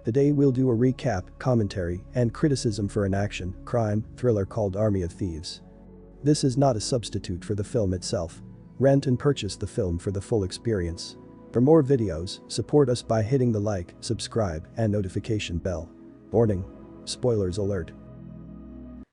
Today we'll do a recap, commentary, and criticism for an action, crime, thriller called Army of Thieves. This is not a substitute for the film itself. Rent and purchase the film for the full experience. For more videos, support us by hitting the like, subscribe, and notification bell. Warning. Spoilers alert.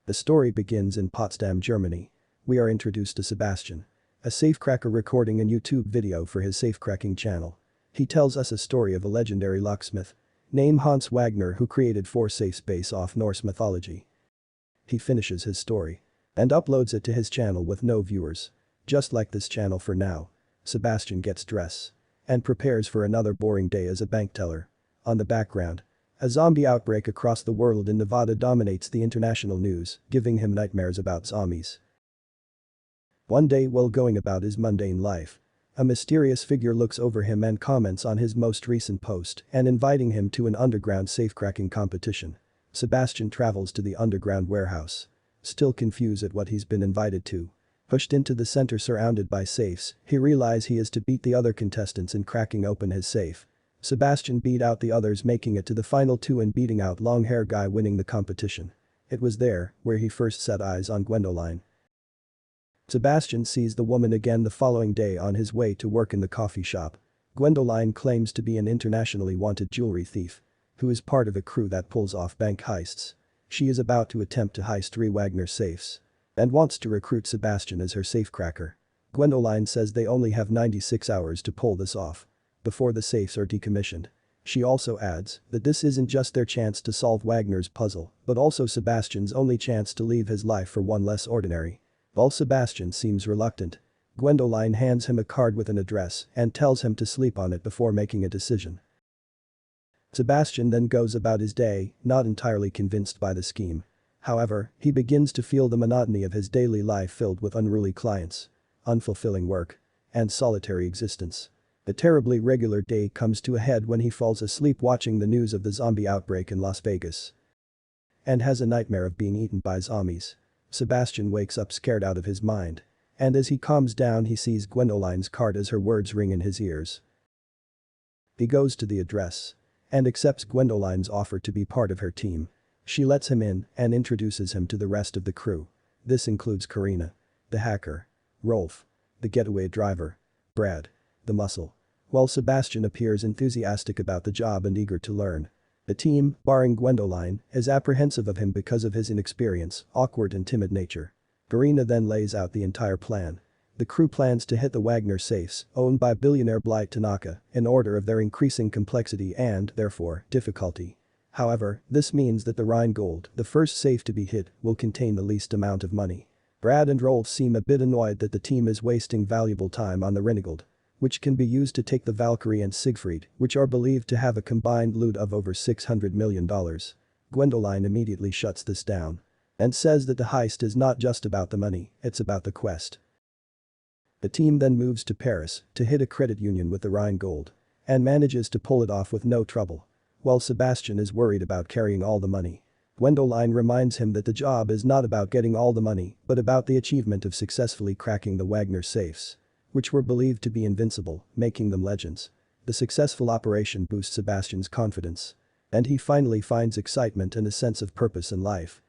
The story begins in Potsdam, Germany. We are introduced to Sebastian, a safecracker recording a YouTube video for his safecracking channel. He tells us a story of a legendary locksmith named Hans Wagner who created 4 safes based off Norse mythology. He finishes his story and uploads it to his channel with no viewers. Just like this channel for now. Sebastian gets dressed and prepares for another boring day as a bank teller. On the background, a zombie outbreak across the world in Nevada dominates the international news, giving him nightmares about zombies. One day while going about his mundane life, a mysterious figure looks over him and comments on his most recent post and inviting him to an underground safecracking competition. Sebastian travels to the underground warehouse. Still confused at what he's been invited to. Pushed into the center surrounded by safes, he realizes he is to beat the other contestants in cracking open his safe. Sebastian beat out the others making it to the final 2 and beating out long-hair guy winning the competition. It was there where he first set eyes on Gwendoline. Sebastian sees the woman again the following day on his way to work in the coffee shop. Gwendoline claims to be an internationally wanted jewelry thief who is part of a crew that pulls off bank heists. She is about to attempt to heist 3 Wagner safes and wants to recruit Sebastian as her safecracker. Gwendoline says they only have 96 hours to pull this off before the safes are decommissioned. She also adds that this isn't just their chance to solve Wagner's puzzle, but also Sebastian's only chance to leave his life for one less ordinary. While Sebastian seems reluctant, Gwendoline hands him a card with an address and tells him to sleep on it before making a decision. Sebastian then goes about his day, not entirely convinced by the scheme. However, he begins to feel the monotony of his daily life filled with unruly clients, unfulfilling work, and solitary existence. The terribly regular day comes to a head when he falls asleep watching the news of the zombie outbreak in Las Vegas and has a nightmare of being eaten by zombies. Sebastian wakes up scared out of his mind. And as he calms down he sees Gwendoline's card as her words ring in his ears. He goes to the address and accepts Gwendoline's offer to be part of her team. She lets him in and introduces him to the rest of the crew. This includes Karina, the hacker, Rolf, the getaway driver, Brad, the muscle. While Sebastian appears enthusiastic about the job and eager to learn. The team, barring Gwendoline, is apprehensive of him because of his inexperience, awkward and timid nature. Karina then lays out the entire plan. The crew plans to hit the Wagner safes, owned by billionaire Blight Tanaka, in order of their increasing complexity and, therefore, difficulty. However, this means that the Rheingold, the first safe to be hit, will contain the least amount of money. Brad and Rolf seem a bit annoyed that the team is wasting valuable time on the Rheingold, which can be used to take the Valkyrie and Siegfried, which are believed to have a combined loot of over $600 million. Gwendoline immediately shuts this down and says that the heist is not just about the money, it's about the quest. The team then moves to Paris to hit a credit union with the Rheingold and manages to pull it off with no trouble. While Sebastian is worried about carrying all the money, Gwendoline reminds him that the job is not about getting all the money but about the achievement of successfully cracking the Wagner safes, which were believed to be invincible, making them legends. The successful operation boosts Sebastian's confidence and he finally finds excitement and a sense of purpose in life.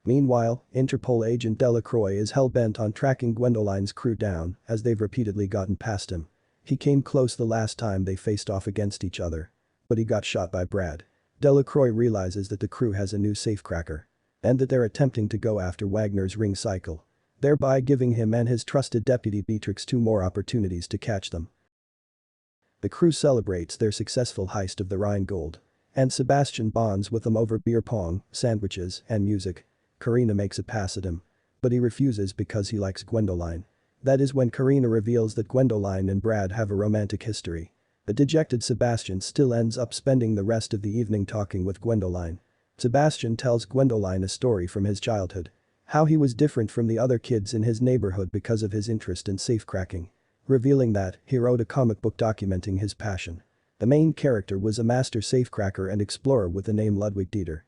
Meanwhile, Interpol agent Delacroix is hell-bent on tracking Gwendoline's crew down as they've repeatedly gotten past him. He came close the last time they faced off against each other, but he got shot by Brad. Delacroix realizes that the crew has a new safecracker and that they're attempting to go after Wagner's ring cycle, thereby giving him and his trusted deputy Beatrix 2 more opportunities to catch them. The crew celebrates their successful heist of the Rheingold, and Sebastian bonds with them over beer pong, sandwiches, and music. Karina makes a pass at him, but he refuses because he likes Gwendoline. That is when Karina reveals that Gwendoline and Brad have a romantic history. The dejected Sebastian still ends up spending the rest of the evening talking with Gwendoline. Sebastian tells Gwendoline a story from his childhood. How he was different from the other kids in his neighborhood because of his interest in safecracking. Revealing that he wrote a comic book documenting his passion. The main character was a master safecracker and explorer with the name Ludwig Dieter.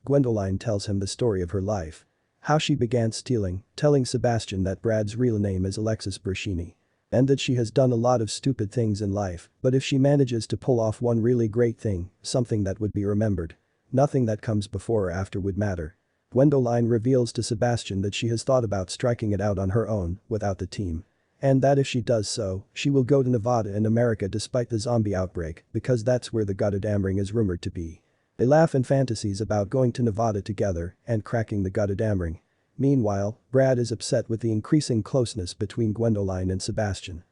Gwendoline tells him the story of her life. How she began stealing, telling Sebastian that Brad's real name is Alexis Brashini. And that she has done a lot of stupid things in life, but if she manages to pull off one really great thing, something that would be remembered, nothing that comes before or after would matter. Gwendoline reveals to Sebastian that she has thought about striking it out on her own, without the team. And that if she does so, she will go to Nevada in America despite the zombie outbreak, because that's where the Gotterdamring is rumored to be. They laugh in fantasies about going to Nevada together and cracking the Gotterdamring. Meanwhile, Brad is upset with the increasing closeness between Gwendoline and Sebastian.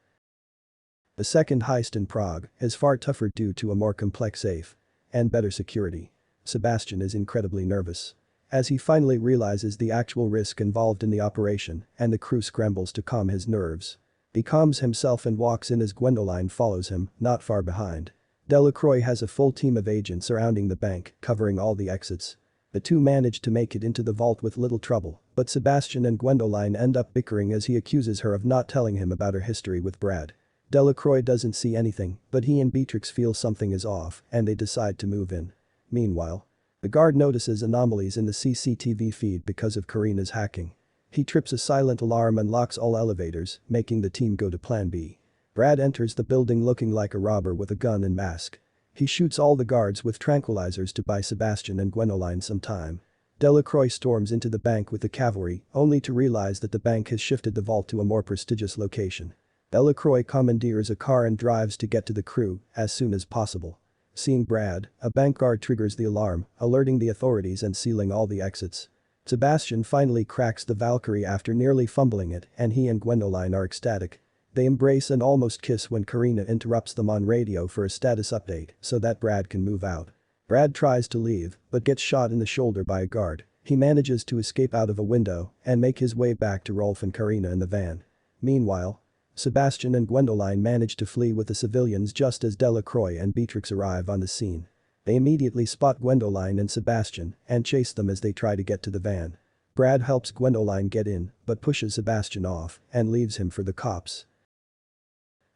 The second heist in Prague is far tougher due to a more complex safe and better security. Sebastian is incredibly nervous as he finally realizes the actual risk involved in the operation, and the crew scrambles to calm his nerves. He calms himself and walks in as Gwendoline follows him, not far behind. Delacroix has a full team of agents surrounding the bank, covering all the exits. The two manage to make it into the vault with little trouble, but Sebastian and Gwendoline end up bickering as he accuses her of not telling him about her history with Brad. Delacroix doesn't see anything, but he and Beatrix feel something is off, and they decide to move in. Meanwhile, the guard notices anomalies in the CCTV feed because of Karina's hacking. He trips a silent alarm and locks all elevators, making the team go to Plan B. Brad enters the building looking like a robber with a gun and mask. He shoots all the guards with tranquilizers to buy Sebastian and Gwendoline some time. Delacroix storms into the bank with the cavalry, only to realize that the bank has shifted the vault to a more prestigious location. Delacroix commandeers a car and drives to get to the crew as soon as possible. Seeing Brad, a bank guard triggers the alarm, alerting the authorities and sealing all the exits. Sebastian finally cracks the Valkyrie after nearly fumbling it, and he and Gwendoline are ecstatic. They embrace and almost kiss when Karina interrupts them on radio for a status update so that Brad can move out. Brad tries to leave, but gets shot in the shoulder by a guard. He manages to escape out of a window and make his way back to Rolf and Karina in the van. Meanwhile, Sebastian and Gwendoline manage to flee with the civilians just as Delacroix and Beatrix arrive on the scene. They immediately spot Gwendoline and Sebastian and chase them as they try to get to the van. Brad helps Gwendoline get in, but pushes Sebastian off and leaves him for the cops.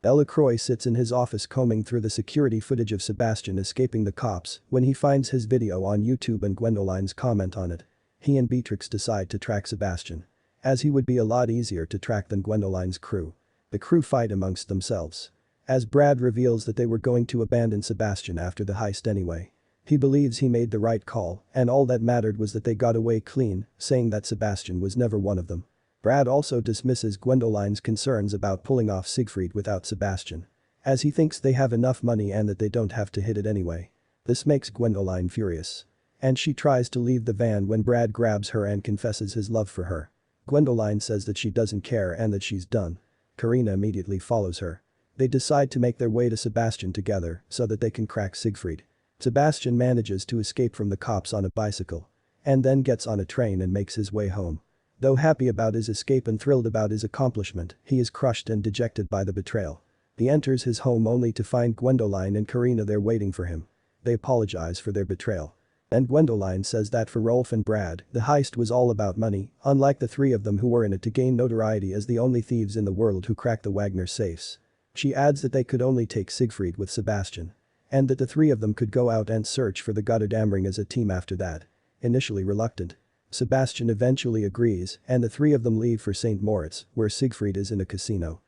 Delacroix sits in his office combing through the security footage of Sebastian escaping the cops when he finds his video on YouTube and Gwendoline's comment on it. He and Beatrix decide to track Sebastian, as he would be a lot easier to track than Gwendoline's crew. The crew fight amongst themselves as Brad reveals that they were going to abandon Sebastian after the heist anyway. He believes he made the right call, and all that mattered was that they got away clean, saying that Sebastian was never one of them. Brad also dismisses Gwendoline's concerns about pulling off Siegfried without Sebastian, as he thinks they have enough money and that they don't have to hit it anyway. This makes Gwendoline furious, and she tries to leave the van when Brad grabs her and confesses his love for her. Gwendoline says that she doesn't care and that she's done. Karina immediately follows her. They decide to make their way to Sebastian together so that they can crack Siegfried. Sebastian manages to escape from the cops on a bicycle and then gets on a train and makes his way home. Though happy about his escape and thrilled about his accomplishment, he is crushed and dejected by the betrayal. He enters his home only to find Gwendoline and Karina there waiting for him. They apologize for their betrayal. And Gwendoline says that for Rolf and Brad, the heist was all about money, unlike the three of them who were in it to gain notoriety as the only thieves in the world who cracked the Wagner safes. She adds that they could only take Siegfried with Sebastian, and that the three of them could go out and search for the Gotterdamring as a team after that. Initially reluctant, Sebastian eventually agrees, and the three of them leave for St. Moritz, where Siegfried is in a casino.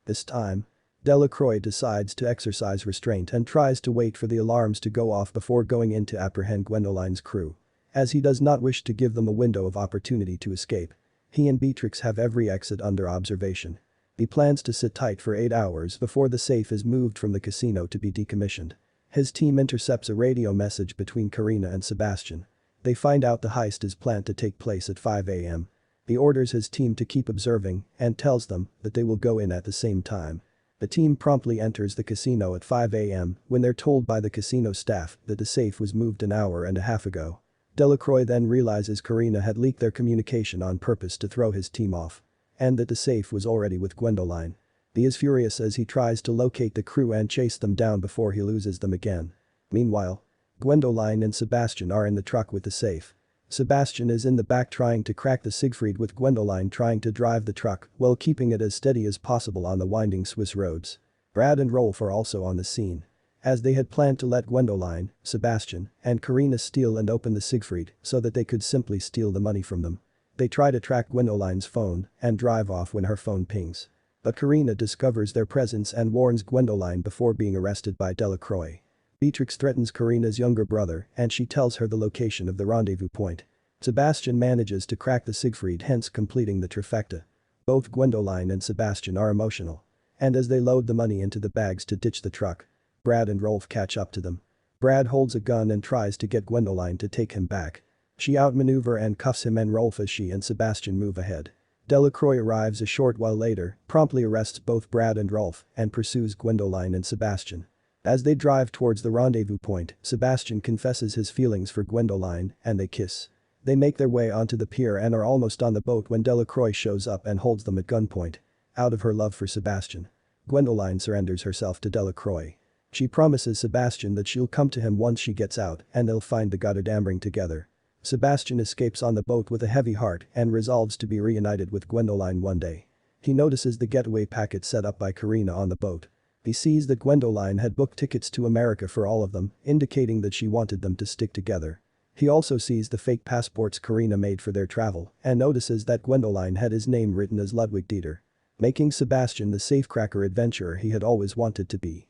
This time, Delacroix decides to exercise restraint and tries to wait for the alarms to go off before going in to apprehend Gwendoline's crew, as he does not wish to give them a window of opportunity to escape. He and Beatrix have every exit under observation. He plans to sit tight for 8 hours before the safe is moved from the casino to be decommissioned. His team intercepts a radio message between Karina and Sebastian. They find out the heist is planned to take place at 5 a.m. He orders his team to keep observing and tells them that they will go in at the same time. The team promptly enters the casino at 5 a.m. when they're told by the casino staff that the safe was moved an hour and a half ago. Delacroix then realizes Karina had leaked their communication on purpose to throw his team off, and that the safe was already with Gwendoline. He is furious as he tries to locate the crew and chase them down before he loses them again. Meanwhile, Gwendoline and Sebastian are in the truck with the safe. Sebastian is in the back trying to crack the Siegfried with Gwendoline trying to drive the truck while keeping it as steady as possible on the winding Swiss roads. Brad and Rolf are also on the scene, as they had planned to let Gwendoline, Sebastian, and Karina steal and open the Siegfried so that they could simply steal the money from them. They try to track Gwendoline's phone and drive off when her phone pings. But Karina discovers their presence and warns Gwendoline before being arrested by Delacroix. Beatrix threatens Karina's younger brother and she tells her the location of the rendezvous point. Sebastian manages to crack the Siegfried, hence completing the trifecta. Both Gwendoline and Sebastian are emotional. And as they load the money into the bags to ditch the truck, Brad and Rolf catch up to them. Brad holds a gun and tries to get Gwendoline to take him back. She outmaneuver and cuffs him and Rolf as she and Sebastian move ahead. Delacroix arrives a short while later, promptly arrests both Brad and Rolf, and pursues Gwendoline and Sebastian. As they drive towards the rendezvous point, Sebastian confesses his feelings for Gwendoline and they kiss. They make their way onto the pier and are almost on the boat when Delacroix shows up and holds them at gunpoint. Out of her love for Sebastian, Gwendoline surrenders herself to Delacroix. She promises Sebastian that she'll come to him once she gets out and they'll find the goddamn ring together. Sebastian escapes on the boat with a heavy heart and resolves to be reunited with Gwendoline one day. He notices the getaway packet set up by Karina on the boat. He sees that Gwendoline had booked tickets to America for all of them, indicating that she wanted them to stick together. He also sees the fake passports Karina made for their travel and notices that Gwendoline had his name written as Ludwig Dieter, making Sebastian the Safecracker adventurer he had always wanted to be.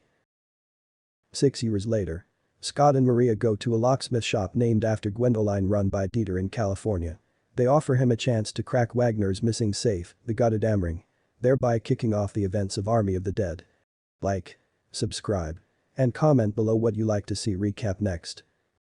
6 years later, Scott and Maria go to a locksmith shop named after Gwendoline run by Dieter in California. They offer him a chance to crack Wagner's missing safe, the goddamn ring, thereby kicking off the events of Army of the Dead. Like, subscribe, and comment below what you like to see recap next.